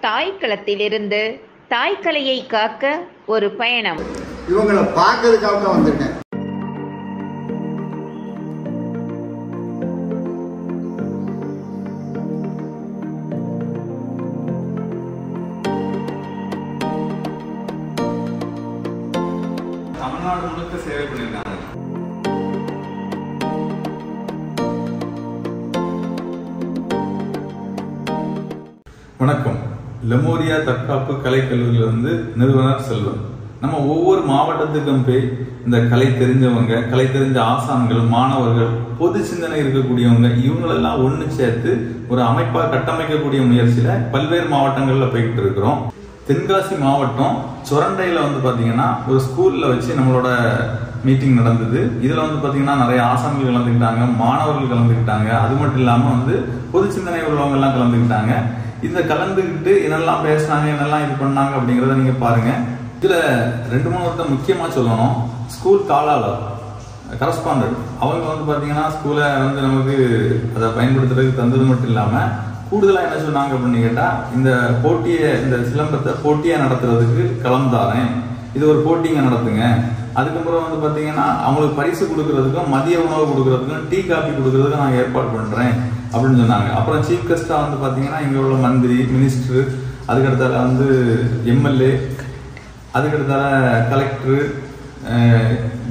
தாய்க்களத்திலிருந்து தாய்க்கலையை காக்க ஒரு பயணம். இவங்களை பார்க்கறதுக்காக தான் வந்திருக்கேன். தமிழ்நாடு முழுக்க சேவை பண்ணியிருக்காங்க. வணக்கம். லெமோரியா தற்காப்பு கலைக்கல்லூரியிலிருந்து நிறுவனர் செல்வம். நம்ம ஒவ்வொரு மாவட்டத்துக்கும் போய் இந்த கலை தெரிஞ்சவங்க, கலை தெரிஞ்ச ஆசான்கள், மாணவர்கள், பொது சிந்தனை இருக்கக்கூடியவங்க இவங்களெல்லாம் ஒன்று சேர்த்து ஒரு அமைப்பா கட்டமைக்கக்கூடிய முயற்சியில பல்வேறு மாவட்டங்கள்ல போய்கிட்டு இருக்கிறோம். தென்காசி மாவட்டம் சுரண்டையில பாத்தீங்கன்னா ஒரு ஸ்கூல்ல வச்சு நம்மளோட மீட்டிங் நடந்தது. இதுல பாத்தீங்கன்னா நிறைய ஆசான்கள் கலந்துக்கிட்டாங்க, மாணவர்கள் கலந்துக்கிட்டாங்க. அது மட்டும் இல்லாம பொது சிந்தனை உள்ளவங்க எல்லாம் கலந்துக்கிட்டாங்க. இந்த கலந்துக்கிட்டு என்னெல்லாம் பேசினாங்க, என்னெல்லாம் இது பண்ணாங்க அப்படிங்கறத நீங்க பாருங்க. இதுல 2-3 வருஷம் முக்கியமா சொல்லணும். ஸ்கூல் தாளாளர், கரஸ்பாண்டன்ட் அவங்க பாத்தீங்கன்னா ஸ்கூலை நமக்கு அதை பயன்படுத்துறதுக்கு தந்தது மட்டும் இல்லாம கூடுதலா என்ன சொன்னாங்க அப்படின்னு கேட்டா, இந்த போட்டியை, இந்த சிலம்பத்தை போட்டியா நடத்துறதுக்கு கலந்தாரேன், இது ஒரு போட்டிங்க நடத்துங்க. அதுக்கப்புறம் பாத்தீங்கன்னா அவங்களுக்கு பரிசு கொடுக்கறதுக்கும் மதிய உணவு கொடுக்கறதுக்கும் டீ காபி கொடுக்கறதுக்கும் நான் ஏற்பாடு பண்றேன் அப்படின்னு சொன்னாங்க. அப்புறம் சீஃப் கெஸ்டா பாத்தீங்கன்னா இங்க உள்ள மந்திரி, மினிஸ்டர், அதுக்கடுத்தால எம்எல்ஏ, அதுக்கடுத்தால கலெக்டர்,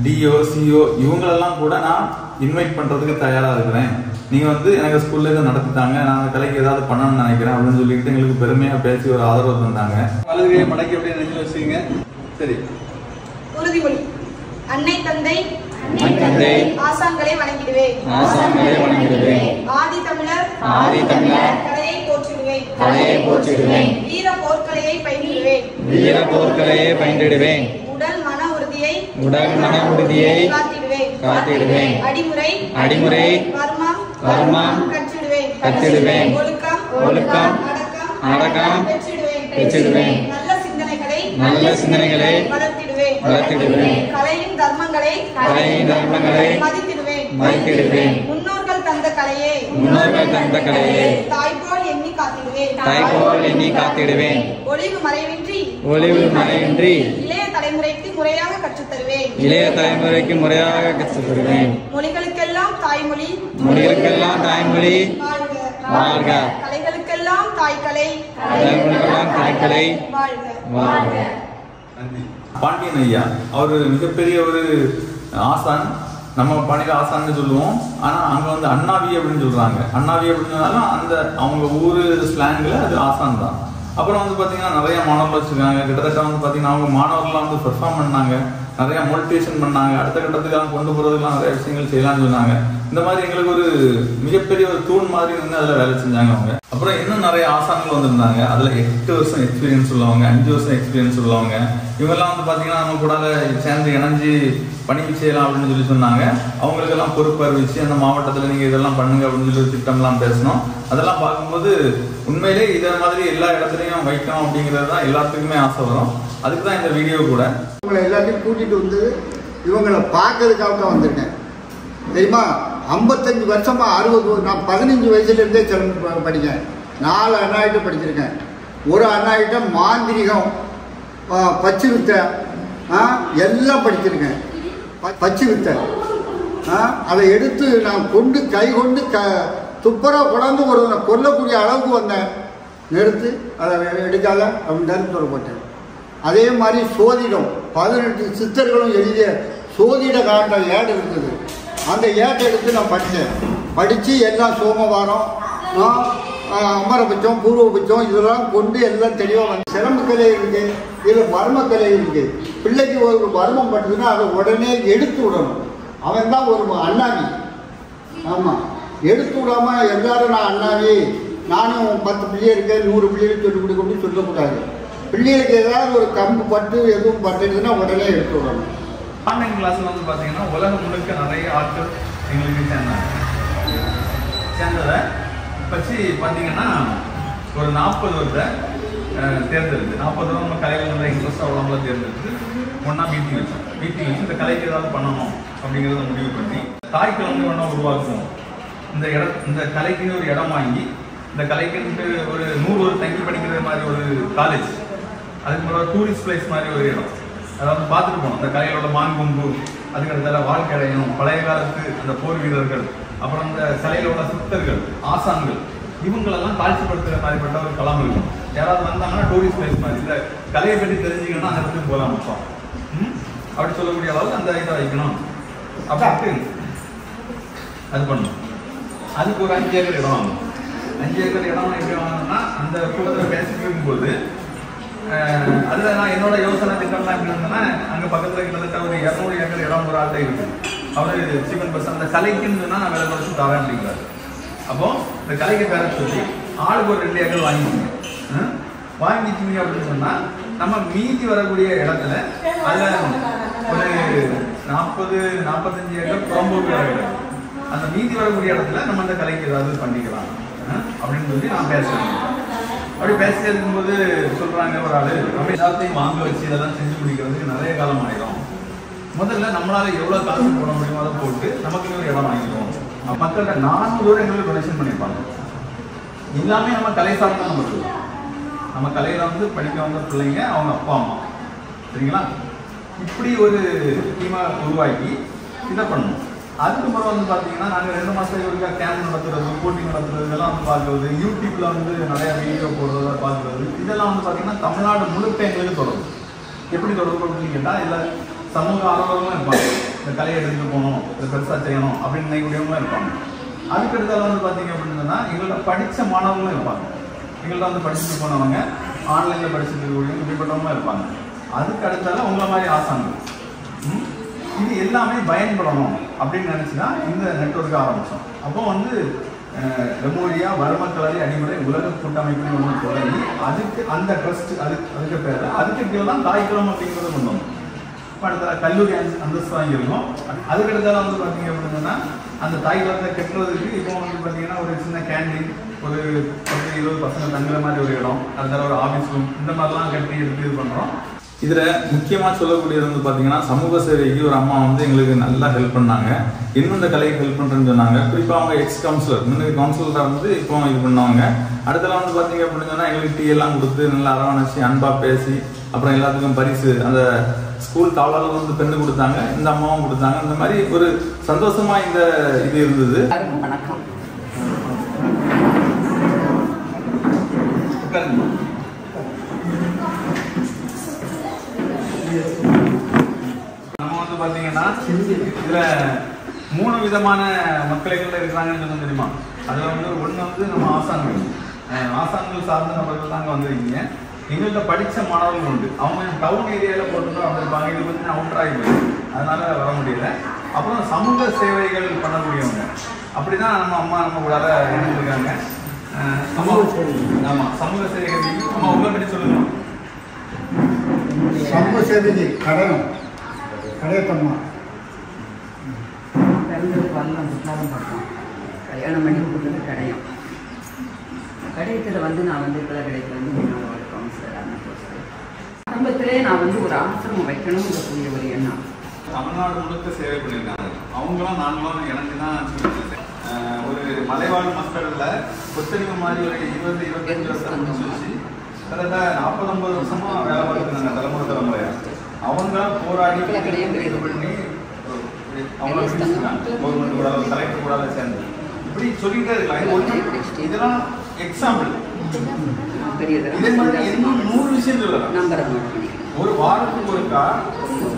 டிஓ, சிஓ இவங்களெல்லாம் கூட நான் இன்வைட் பண்றதுக்கு தயாரா இருக்கிறேன். நீங்க எனக்கு ஸ்கூல்ல இதை நடத்திட்டாங்க, நான் கலைக்கு ஏதாவது பண்ணணும்னு நினைக்கிறேன் அப்படின்னு சொல்லிட்டு எங்களுக்கு பெருமையா பேசி ஒரு ஆதரவு தந்தாங்க. வலதுகையை மடக்கி அப்படியே நெஞ்சில் வச்சுங்க. சரி. உறுதிமொழி. அன்னை தந்தை ஆசான்களை வணங்கிடுவேன். ஆதி தமிழர் கலையை போற்றிடுவேன். வீர போர்க்கலையை பயின்றிடுவேன். உடல் மன உறுதியை காத்திடுவேன். அடிமுறை வர்மம் கற்றிடுவேன். ஒழுக்கம் அடக்கம் பெற்றிடுவேன். நல்ல சிந்தனைகளை வளர்த்திடுவேன். கலையின் தர்மங்களை மதித்திடுவேன். முன்னோர்கள் தந்த கலையை தாய்போல் எண்ணி காத்திடுவேன். ஒளிவு மறைவின்றி இளைய தலைமுறைக்கு முறையாக கற்றுத்தருவேன். மொழிகளுக்கெல்லாம் தாய்மொழி வாழ்க. கலைகளுக்கெல்லாம் தாய்க்கலை வாழ்க. பாண்டியன் ஐயா அவர் மிகப்பெரிய ஒரு ஆசான். நம்ம பாண்டிய ஆசான்னு சொல்லுவோம், ஆனா அங்க அண்ணாவி அப்படின்னு சொல்றாங்க. அண்ணாவி அப்படின்னு சொன்னாலும் அந்த அவங்க ஊரு ஸ்லாங்ல அது ஆசான் தான். அப்புறம் பாத்தீங்கன்னா நிறைய மாணவர்கள் வச்சிருக்காங்க. கிட்டத்தட்ட பாத்தீங்கன்னா அவங்க மாணவர்கள்லாம் பெர்ஃபார்ம் பண்ணாங்க, நிறைய மோட்டிவேஷன் பண்ணாங்க. அடுத்த கட்டத்துக்கு கொண்டு போறதுக்கெல்லாம் நிறைய விஷயங்கள் செய்யலாம்னு சொன்னாங்க. இந்த மாதிரி எங்களுக்கு ஒரு மிகப்பெரிய ஒரு தூண் மாதிரி அதுல வேலை செஞ்சாங்க அவங்க. அப்புறம் இன்னும் நிறைய ஆசான்கள் வந்திருந்தாங்க. அதுல 8 வருஷம் எக்ஸ்பீரியன்ஸ் உள்ளவங்க, 5 வருஷம் எக்ஸ்பீரியன்ஸ் உள்ளவங்க. இவங்கெல்லாம் பாத்தீங்கன்னா நம்ம கூட சேர்ந்து இணைஞ்சு பணி செய்யலாம் அப்படின்னு சொல்லி சொன்னாங்க. அவங்களுக்கெல்லாம் பொறுப்பு அறிவிச்சு அந்த மாவட்டத்துல நீங்க இதெல்லாம் பண்ணுங்க அப்படின்னு சொல்லி திட்டம்லாம் பேசணும். அதெல்லாம் பார்க்கும்போது உண்மையிலே இதே மாதிரி எல்லா இடத்துலையும் வைக்கணும் அப்படிங்கிறது தான் எல்லாத்துக்குமே ஆசை வரும். அதுக்கு தான் இந்த வீடியோ கூட. இவங்களை எல்லாத்தையும் கூட்டிட்டு இவங்களை பார்க்கறதுக்காக தான் வந்திருக்கேன். தெரியுமா, 55 வருஷமா 60, நான் 15 வயசுலேருந்தே படித்தேன். 4 அண்ணாயிட்ட படிச்சிருக்கேன். ஒரு அண்ணாயிட்ட மாந்திரிகம், பச்சு வித்தை எல்லாம் படிச்சிருக்கேன். பச்சு வித்தை அதை எடுத்து நான் கை கொண்டு துப்புரா கொண்டாந்து ஒரு கொல்லக்கூடிய அளவுக்கு வந்தேன். நிறுத்து, அதை எடுக்காத அப்படின்னு தருத்தோடு போட்டேன். அதே மாதிரி சோதிடம், 18 சித்தர்களும் எழுதிய சோதிட காண்ட ஏடு இருக்குது. அந்த ஏட்டை எடுத்து நான் படித்து எல்லாம் சோமவாரம், அமரபட்சம், பூர்வபட்சம் இதெல்லாம் கொண்டு எல்லாம் தெளிவாக வந்து சிலம்பு கலை இருக்குது, இதில் வர்மக்கலை இருக்குது. பிள்ளைக்கு ஒரு வர்மம் பட்டுதுன்னா அதை உடனே எடுத்து விடணும். அவன் தான் ஒரு அண்ணாவி. ஆமாம், எடுத்து விடாமல் எல்லாரும் நான் அண்ணாவி, நானும் 10 பிள்ளைகள் இருக்கேன், 100 பிள்ளைகள் சொல்லி கொடுக்கணும்னு சொல்லக்கூடாது. பிள்ளைகளுக்கு ஏதாவது ஒரு கம்பு பட்டு எதுவும் பட்டுதுன்னா உடனே எடுத்து விடணும். ஆன்லைன் கிளாஸ்ல பாத்தீங்கன்னா உலகம் முழுக்க நிறைய ஆட்கள் எங்களுக்கு சேர்ந்ததை பற்றி பார்த்தீங்கன்னா ஒரு 40 வருட தேர்ந்தெடுத்து 40 வருடம் நம்ம கலைகள் நல்ல இன்ட்ரெஸ்டாக உள்ளவங்கள தேர்ந்தெடுத்து ஒன்றா மீட்டிங் வச்சு இந்த கலைக்கு ஏதாவது பண்ணணும் அப்படிங்கிறத முடிவு பண்ணி தாய்க்கிழமை ஒன்றா உருவாக்குவோம். இந்த கலைக்குன்னு ஒரு இடம் வாங்கி இந்த கலைக்குன்ட்டு ஒரு 100 தங்கி படிக்கிற மாதிரி ஒரு காலேஜ், அதுக்கு முன்னாடி டூரிஸ்ட் பிளேஸ் மாதிரி ஒரு இடம், அதாவது பார்த்துட்டு போனோம். அந்த கலைகளோட மான்கொம்பு, அதுக்கடுத்தால வாழ்க்கையடையும், பழைய காலத்து அந்த போர் வீரர்கள், அப்புறம் அந்த கலையிலோட சித்தர்கள், ஆசான்கள், இவங்களெல்லாம் காட்சிப்படுத்துகிற மாதிரிப்பட்ட ஒரு களம் இருக்கும். யாராவது வந்தாங்கன்னா டூரிஸ்ட் பிளேஸ் மாதிரி, இந்த கலையை பற்றி தெரிஞ்சுக்கணும்னா அந்த இடத்துக்கு போகலாம் மொத்தம். அப்படி சொல்லக்கூடிய அளவுக்கு அந்த இதை வைக்கணும் அப்படின்ட்டு அது பண்ணணும். அதுக்கு ஒரு 5 ஏக்கர் இடம் வாங்கணும். 5 ஏக்கர் இடம் எப்படி வாங்கணும்னா, அந்த கூட்டத்தில் பேசிட்டு இருக்கும்போது அதில் நான் என்னோட யோசனை திட்டம்லாம் எப்படி இருந்தேன்னா, அங்கே பக்கத்தில் கிட்டத்தட்ட ஒரு 200 ஏக்கர் இடம் ஒரு ஆள்கிட்ட இருக்குது. அவர் சிவன் பஸ் அந்த கலைக்குன்னு நான் விலை குறைச்சி தரேன் அப்படிங்கிறாரு. அப்போ இந்த கலைக்கு பேர சொல்லி ஆளுக்கு ஒரு 2 ஏக்கர் வாங்கிட்டீங்க அப்படின்னு சொன்னால், நம்ம மீதி வரக்கூடிய இடத்துல அதில் ஒரு 40-45 ஏக்கர் புறம்போக்கு இடம், அந்த மீதி வரக்கூடிய இடத்துல நம்ம அந்த கலைக்கு ஏதாவது பண்ணிக்கலாம் அப்படின்னு சொல்லி நான் பேசுறேன். அப்படி பேசிட்டு இருக்கும்போது சொல்றாங்க ஒரு ஆளு, நம்ம எல்லாத்தையும் வாங்க வச்சு இதெல்லாம் செஞ்சு முடிக்கிறதுக்கு நிறைய காலம் ஆயிடும். முதல்ல நம்மளால எவ்வளவு காசு போட முடியுமோ அதை போட்டு நமக்கு ஒரு இடம் வாங்கிடுவோம். மக்கள்கிட்ட 400 எங்களுக்கு டொனேஷன் பண்ணியிருப்பாங்க. எல்லாமே நம்ம கலை சார்ந்த நம்ம நம்ம கலையில வந்து படிக்க வந்த பிள்ளைங்க, அவங்க அப்பா அம்மா, சரிங்களா? இப்படி ஒரு டீமை உருவாக்கி இதை பண்ணணும். அதுக்கப்புறம் வந்து பார்த்தீங்கன்னா, நாங்கள் 2 மாதத்துக்கு ஒருக்கா கேம்ப் நடத்துறது, போட்டி நடத்துறது, இதெல்லாம் வந்து பார்க்குறது, யூடியூப்ல வந்து நிறைய வீடியோ போடுறத பார்க்குறது, இதெல்லாம் வந்து பார்த்தீங்கன்னா தமிழ்நாடு முழுக்க எங்களுக்கு தொடரும். எப்படி தொடர்பு அப்படின்னு கேட்டால், இதில் சமூக ஆர்வலர்களும் இருப்பாங்க. இந்த கலையை எடுத்துகிட்டு போகணும், இதை பெருசாக செய்யணும் அப்படின்னு நினைக்கக்கூடியவங்களும் இருப்பாங்க. அதுக்கடுத்தால வந்து பார்த்தீங்க அப்படின்னு சொன்னால், எங்கள்கிட்ட படித்த மாணவர்களும் இருப்பாங்க. எங்கள்கிட்ட வந்து படிச்சுட்டு போனவங்க, ஆன்லைனில் படிச்சுட்டு இருக்கக்கூடியவங்க, இப்படிப்பட்டவங்களும் இருப்பாங்க. அதுக்கு அடுத்தால உங்களை மாதிரி ஆசான்கள், இது எல்லாமே பயன்படணும் அப்படின்னு நினச்சிதான் இந்த நெட்வொர்க்கை ஆரம்பித்தோம். அப்போ வந்து லெமோரியா வர்மக்கலை அடிமுறை உலக கூட்டமைப்புன்னு ஒன்று தொடங்கி, அதுக்கு அந்த ட்ரஸ்ட் அதுக்கு பேர், அதுக்கு கீழே தான் தாய்க்குளம் அப்படிங்கிறத கொண்டு வந்தோம். இப்போ அடுத்த கல்லூரி அந்தஸ்து வாங்கியிருக்கோம். அதுக்கடுத்தால வந்து பார்த்தீங்க அப்படின்னா, அந்த தாய்க்குளத்தை கட்டுறதுக்கு இப்போ வந்து பார்த்தீங்கன்னா ஒரு சின்ன கேண்டீன், ஒரு 10-20 பசங்க தங்குற மாதிரி ஒரு இடம், அடுத்த ஒரு ஆஃபீஸ் ரூம், இந்த மாதிரிலாம் கட்டி எடுத்து இது பண்ணுறோம். இதில் முக்கியமாக சொல்லக்கூடியது வந்து பார்த்தீங்கன்னா, சமூக சேவைக்கு ஒரு அம்மா வந்து எங்களுக்கு நல்லா ஹெல்ப் பண்ணாங்க. இன்னும் இந்த கலைக்கு ஹெல்ப் பண்ணுறேன்னு சொன்னாங்க. குறிப்பாக அவங்க எக்ஸ் கவுன்சிலர், முன்னாடி கவுன்சிலராக வந்து இப்போ இது பண்ணுவாங்க. அடுத்தலாம் வந்து பார்த்தீங்க அப்படின்னு சொன்னால், எங்களுக்கு டீ எல்லாம் கொடுத்து நல்லா அரவணைச்சி அன்பாக பேசி, அப்புறம் எல்லாத்துக்கும் பரிசு, அந்த ஸ்கூல் காவலாளர் வந்து பெண்ணு கொடுத்தாங்க, இந்த அம்மாவும் கொடுத்தாங்க. இந்த மாதிரி ஒரு சந்தோஷமாக இந்த இது இருந்தது. வணக்கம். நம்ம வந்து பாத்தீங்கன்னா இதுல 3 விதமான மக்கள் இருக்கிறாங்கன்னு சொன்ன தெரியுமா? அதுல வந்து ஒண்ணு வந்து நம்ம ஆசான்கள் சார்ந்த நபர்கள் தாங்க வந்திருக்கீங்க. எங்கள்கிட்ட படிச்ச மாணவர்கள் உண்டு. அவங்க டவுன் ஏரியால போட்டுட்டோம் அப்படின்பாங்க. இது வந்து அவுட்டர் ஆகி போயிடும், அதனால வர முடியல. அப்புறம் சமூக சேவைகள் பண்ணக்கூடியவங்க, அப்படிதான் நம்ம கூட இணைஞ்சிருக்காங்க. ஆமா, சமூக சேவைகள். நம்ம உங்களை பற்றி சொல்லுங்க. சமூக சேவைக்கு கடையத்தம்மா பிறந்தது வரலாம் புத்தாரம் பார்த்தோம். கல்யாணம் பண்ணி கொடுத்தது கடையம். கடையத்தில் வந்து நான் வந்து இப்போதான் கடையத்தில் வந்து ஒரு கவுன்சிலரான போஸ்ட். ஆரம்பத்திலே நான் வந்து ஒரு ஆசிரமம் வைக்கணும்ங்கக்கூடிய ஒரு எண்ணம். தமிழ்நாடு முழுக்க சேவை பண்ணியிருக்காங்க. அவங்களும் நாங்களும் இணைஞ்சுதான் ஒரு மலைவாழ் மக்கள்ல கொத்தடிமை மாதிரி ஒரு 20-25 வருஷம் வச்சு கிட்டத்தட்ட 40-50 வருஷமா வேலை பார்த்துருந்தாங்க. தலைமுறையா அவங்க போராடி இது பண்ணி அவங்க கவர்மெண்ட் கூட கலெக்டர் கூட சேர்ந்து இப்படி சொல்லிட்டே இருக்கலாம். இதெல்லாம் எக்ஸாம்பிள். இதே மாதிரி இன்னும் 100 விஷயம் சொல்லலாம். ஒரு வாரத்துக்கு ஒருக்கா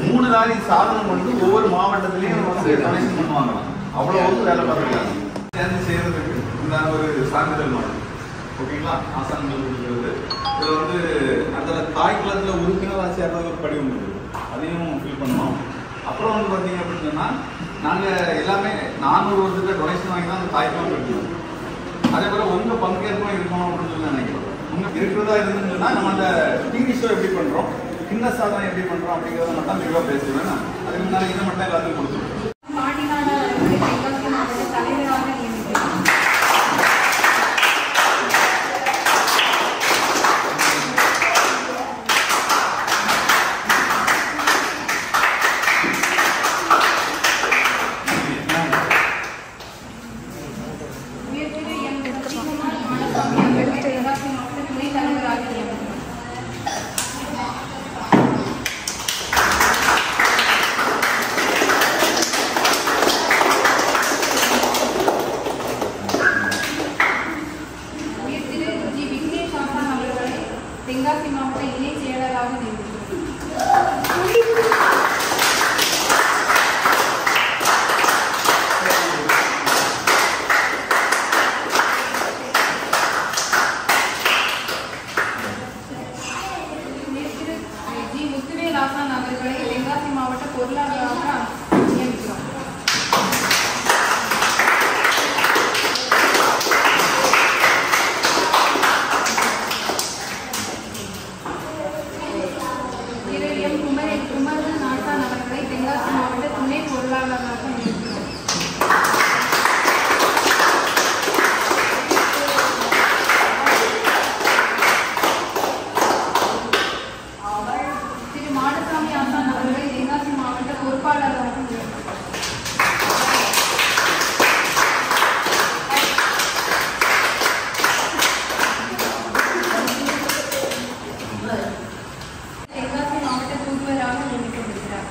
3 லாரி சாதனம் கொண்டு ஒவ்வொரு மாவட்டத்திலையும் வந்து கனெக்ஷன் பண்ணுவாங்களாம். அவ்வளோ வந்து வேலை பார்த்துருக்காங்க. சேர்ந்து செய்யறதுக்கு இந்த ஒரு சான்றிதழ் மாதிரி ஓகேங்களா? ஆசான்கள் கொடுக்கிறது. இதில் வந்து அந்த தாய்க்குளத்தில் உறுப்பினராக சேர்றதுக்கு படிவம் இருக்குது, அதையும் ஃபில் பண்ணோம். அப்புறம் வந்து பார்த்தீங்க அப்படின்னு சொன்னால், நாங்கள் எல்லாமே 400 வருஷத்துக்கு டொனேஷன் வாங்கி தான் அந்த தாய்க்குளம் கட்டணும். அதே போல் உங்கள் பங்கேற்பும் இருக்கணும் அப்படின்னு சொல்லி நினைக்கிறோம். உங்கள் இருக்கிறதா இருந்துன்னு சொன்னால், நம்ம அந்த டிவி ஷோ எப்படி பண்ணுறோம், கின்ன சாதனை எப்படி பண்ணுறோம் அப்படிங்கிறத மட்டும் தெளிவாக பேசுவேன். அதுக்கு முன்னாடி இதை மட்டும் எல்லாத்தையும் கொடுத்துருக்கோம். தென்காசி மாவட்ட இணை செயலராக நியமிக்கிறேன். ஜி முத்துவேல் ஆசான் அவர்களை தென்காசி மாவட்ட பொருளாளராக நியமிக்கிறோம். குமரன் ஆசான் அவர்களை தென்காசி மாவட்ட துணை பொருளாளராக நியமிக்கிறோம். திரு மாடசாமி ஆசான் அவர்களை தென்காசி மாவட்ட பொறுப்பாளராக நியமிக்கிறோம். தென்காசி மாவட்ட தூதுவராக நியமிக்கப்படுகிறார்.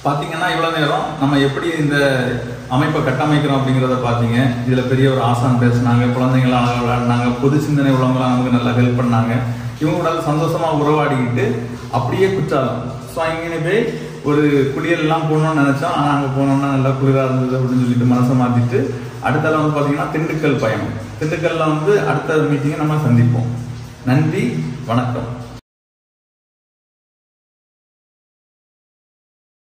பார்த்தீங்கன்னா இவ்வளோ நேரம் நம்ம எப்படி இந்த அமைப்பை கட்டமைக்கிறோம் அப்படிங்கிறத பார்த்தீங்க. இதில் பெரிய ஒரு ஆசான் பேசினாங்க, குழந்தைங்களாம் நல்லா விளையாடினாங்க, பொது சிந்தனை உள்ளவங்களாம் நமக்கு நல்லா ஹெல்ப் பண்ணாங்க. இவங்களோட சந்தோஷமாக உறவாடிக்கிட்டு அப்படியே குற்றாலம் இங்கே போய் ஒரு குளியல்லாம் போகணும்னு நினச்சோம். ஆனால் அங்கே போனோம்னா நல்லா குளிராக இருந்தது அப்படின்னு சொல்லிட்டு மனசை மாற்றிட்டு அடுத்தால வந்து பார்த்தீங்கன்னா திண்டுக்கல் பயணம். திண்டுக்கல்ல வந்து அடுத்த மீட்டிங்கை நம்ம சந்திப்போம். நன்றி, வணக்கம்.